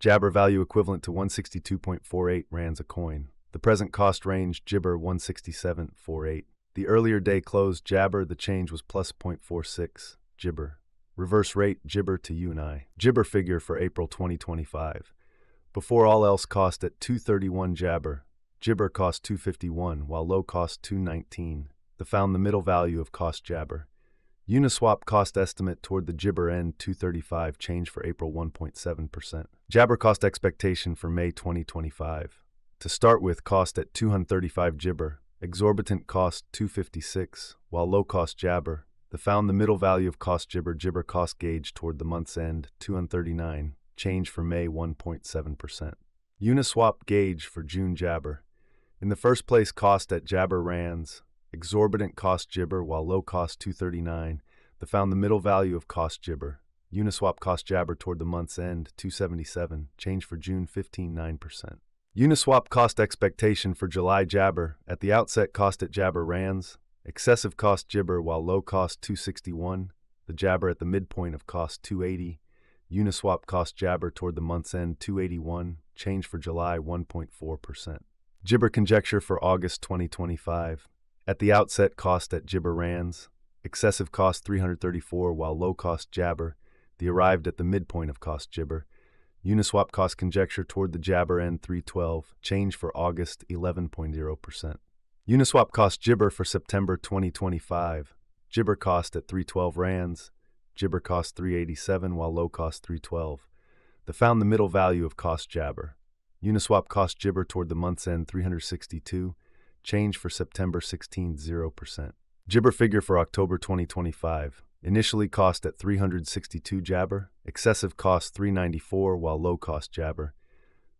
Jabber value equivalent to 162.48 rands a coin. The present cost range, Jibber 167.48. The earlier day close, Jabber, the change was plus 0.46, Jibber. Reverse rate, Jibber to Uni. Jibber figure for April 2025. Before all else cost at 231 Jabber. Jibber cost 251, while low cost 219. Found the middle value of cost Jabber. Uniswap cost estimate toward the Jibber end 235, change for April 1.7%. Jabber cost expectation for May 2025. To start with, cost at 235 Jibber. Exorbitant cost 256, while low cost Jabber. Found the middle value of cost Jibber. Jibber cost gauge toward the month's end 239, change for May 1.7%. Uniswap gauge for June Jabber. In the first place, cost at Jabber rands. Exorbitant cost Jibber, while low cost 239. Found the middle value of cost Jibber. Uniswap cost Jabber toward the month's end 277, change for June 15.9%. Uniswap cost expectation for July Jabber. At the outset, cost at Jabber rands. Excessive cost Jibber, while low cost 261. The Jabber at the midpoint of cost 280. Uniswap cost Jabber toward the month's end 281, change for July 1.4%. Jibber conjecture for August 2025. At the outset, cost at Jibber rands. Excessive cost 334, while low cost Jabber. The arrived at the midpoint of cost Jibber. Uniswap cost conjecture toward the Jabber end 312, change for August 11.0%. Uniswap cost Jibber for September 2025. Jibber cost at 312 rands. Jibber cost 387, while low cost 312. Found the middle value of cost Jabber. Uniswap cost Jibber toward the month's end 362, change for September 16.0%. Jibber figure for October 2025. Initially cost at 362 Jabber, excessive cost 394, while low cost Jabber.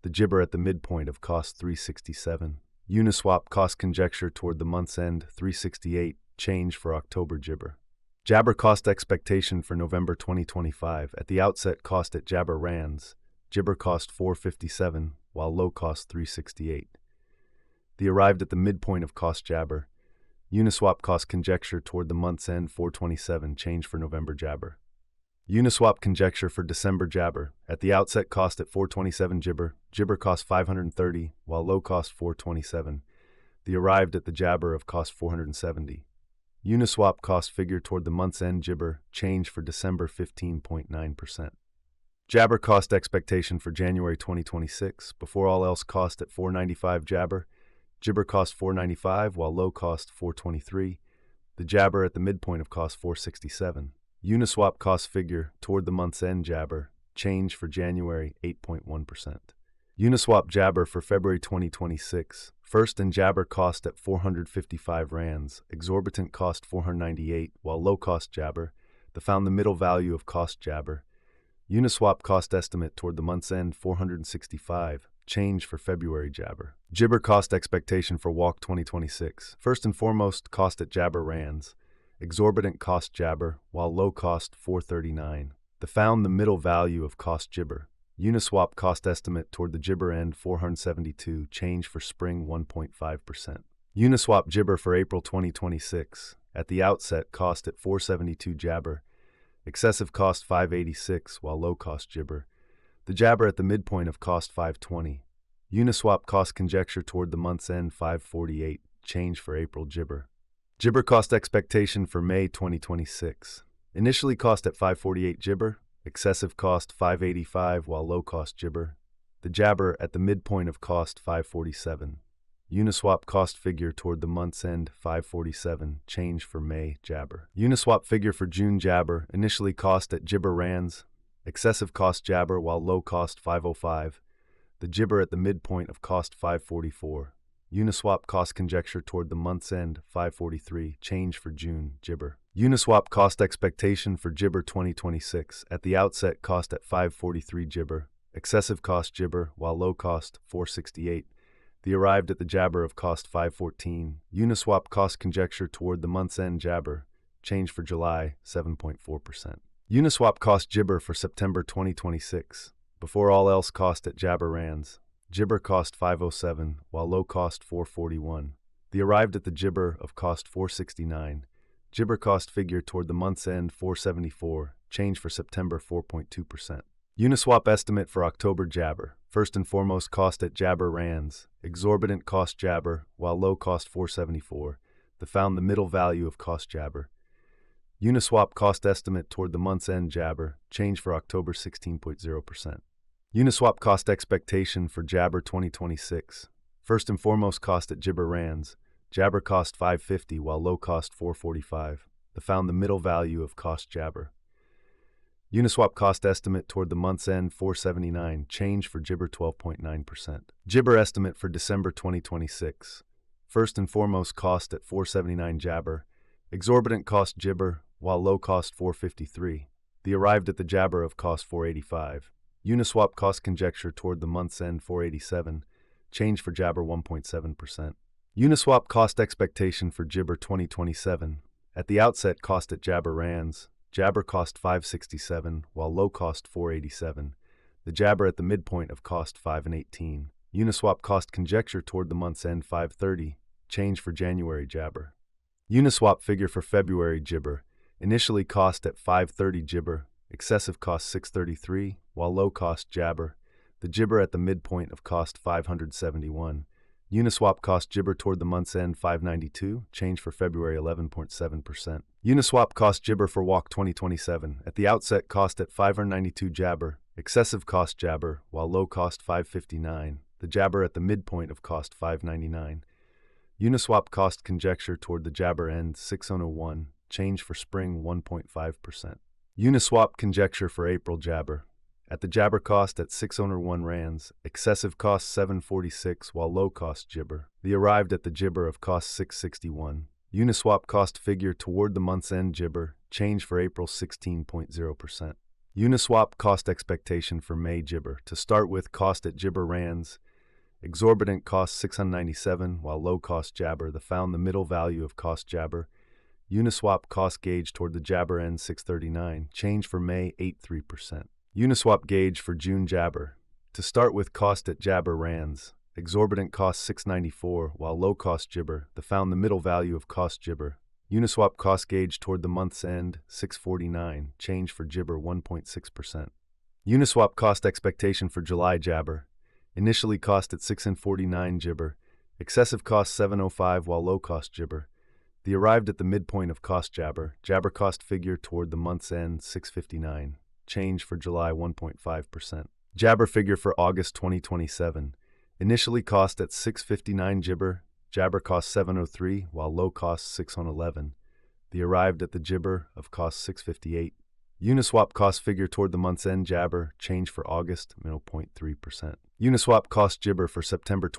The Jibber at the midpoint of cost 367. Uniswap cost conjecture toward the month's end 368, change for October Jibber. Jabber cost expectation for November 2025. At the outset, cost at Jabber rands. Jibber cost 457, while low cost 368. The arrived at the midpoint of cost Jabber. Uniswap cost conjecture toward the month's end 427, change for November Jabber. Uniswap conjecture for December Jabber. At the outset, cost at 427 Jibber. Jibber cost 530, while low cost 427. The arrived at the Jabber of cost 470. Uniswap cost figure toward the month's end Jibber, change for December 15.9%. Jabber cost expectation for January 2026. Before all else, cost at 495 Jabber. Jibber cost 495, while low cost 423. The Jabber at the midpoint of cost 467. Uniswap cost figure toward the month's end Jabber, change for January 8.1%. Uniswap Jabber for February 2026. First and Jabber cost at 455 rands. Exorbitant cost 498, while low cost Jabber. Found the middle value of cost Jabber. Uniswap cost estimate toward the month's end 465, change for February Jabber. Jibber cost expectation for Walk 2026. First and foremost, cost at Jabber rands. Exorbitant cost Jabber, while low cost 439. Found the middle value of cost Jibber. Uniswap cost estimate toward the Jibber end 472, change for spring 1.5%. Uniswap Jibber for April 2026. At the outset, cost at 472 Jabber. Excessive cost 586, while low cost Jibber. The Jabber at the midpoint of cost 520. Uniswap cost conjecture toward the month's end 548, change for April Jibber. Jibber cost expectation for May 2026. Initially cost at 548 Jibber. Excessive cost 585, while low cost Jibber. The Jabber at the midpoint of cost 547. Uniswap cost figure toward the month's end 547, change for May Jabber. Uniswap figure for June Jabber. Initially cost at Jibber rands. Excessive cost Jabber, while low cost 505. The Jibber at the midpoint of cost 544. Uniswap cost conjecture toward the month's end 543, change for June Jibber. Uniswap cost expectation for Jibber 2026. At the outset, cost at 543 Jibber. Excessive cost Jibber, while low cost 468. The arrived at the Jabber of cost 514. Uniswap cost conjecture toward the month's end Jabber, change for July 7.4%. Uniswap cost Jibber for September 2026. Before all else, cost at Jabber rands. Jibber cost 507, while low cost 441. The arrived at the Jibber of cost 469. Jibber cost figure toward the month's end 474, change for September 4.2%. Uniswap estimate for October Jabber. First and foremost, cost at Jabber rands. Exorbitant cost Jabber, while low cost 474. The found the middle value of cost Jabber. Uniswap cost estimate toward the month's end Jabber. Change for October 16.0%. Uniswap cost expectation for Jabber 2026. First and foremost, cost at Jabber rands. Jabber cost 550 while low cost 445. The found the middle value of cost Jabber. Uniswap cost estimate toward the month's end 479, change for Jibber 12.9%. Jibber estimate for December 2026. First and foremost, cost at 479 Jabber. Exorbitant cost Jibber, while low cost 453. The arrived at the Jabber of cost 485. Uniswap cost conjecture toward the month's end 487, change for Jabber 1.7%. Uniswap cost expectation for Jibber 2027. At the outset, cost at Jabber rands. Jabber cost 567, while low cost 487. The Jabber at the midpoint of cost 518. Uniswap cost conjecture toward the month's end 530, change for January Jabber. Uniswap figure for February Jibber. Initially cost at 530 Jibber, excessive cost 633, while low cost Jabber. The Jibber at the midpoint of cost 571. Uniswap cost Jibber toward the month's end 592, change for February 11.7%. Uniswap cost Jibber for Walk 2027. At the outset, cost at 592 Jabber, excessive cost Jabber, while low cost 559. The Jabber at the midpoint of cost 599. Uniswap cost conjecture toward the Jabber end 6001, change for spring 1.5%. Uniswap conjecture for April Jabber. At the Jabber cost at 601 rands, excessive cost 746 while low cost Jibber. The arrived at the Jibber of cost 661. Uniswap cost figure toward the month's end Jibber, change for April 16.0%. Uniswap cost expectation for May Jibber. To start with, cost at Jibber rands. Exorbitant cost 697 while low cost Jabber. The found the middle value of cost Jabber. Uniswap cost gauge toward the Jabber end 639, change for May 83%. Uniswap gauge for June Jabber. To start with, cost at Jabber rands. Exorbitant cost 694, while low cost Jibber. The found the middle value of cost Jibber. Uniswap cost gauge toward the month's end 649, change for Jibber 1.6%. Uniswap cost expectation for July Jabber. Initially cost at 649 Jibber. Excessive cost 705 while low cost Jibber. The arrived at the midpoint of cost Jabber. Jabber cost figure toward the month's end 659. Change for July 1.5%. Jabber figure for August 2027. Initially cost at 659 Jibber. Jabber cost 703 while low cost 611. The arrived at the Jibber of cost 658. Uniswap cost figure toward the month's end Jabber. Change for August 0.3%. Uniswap cost Jibber for September 2027.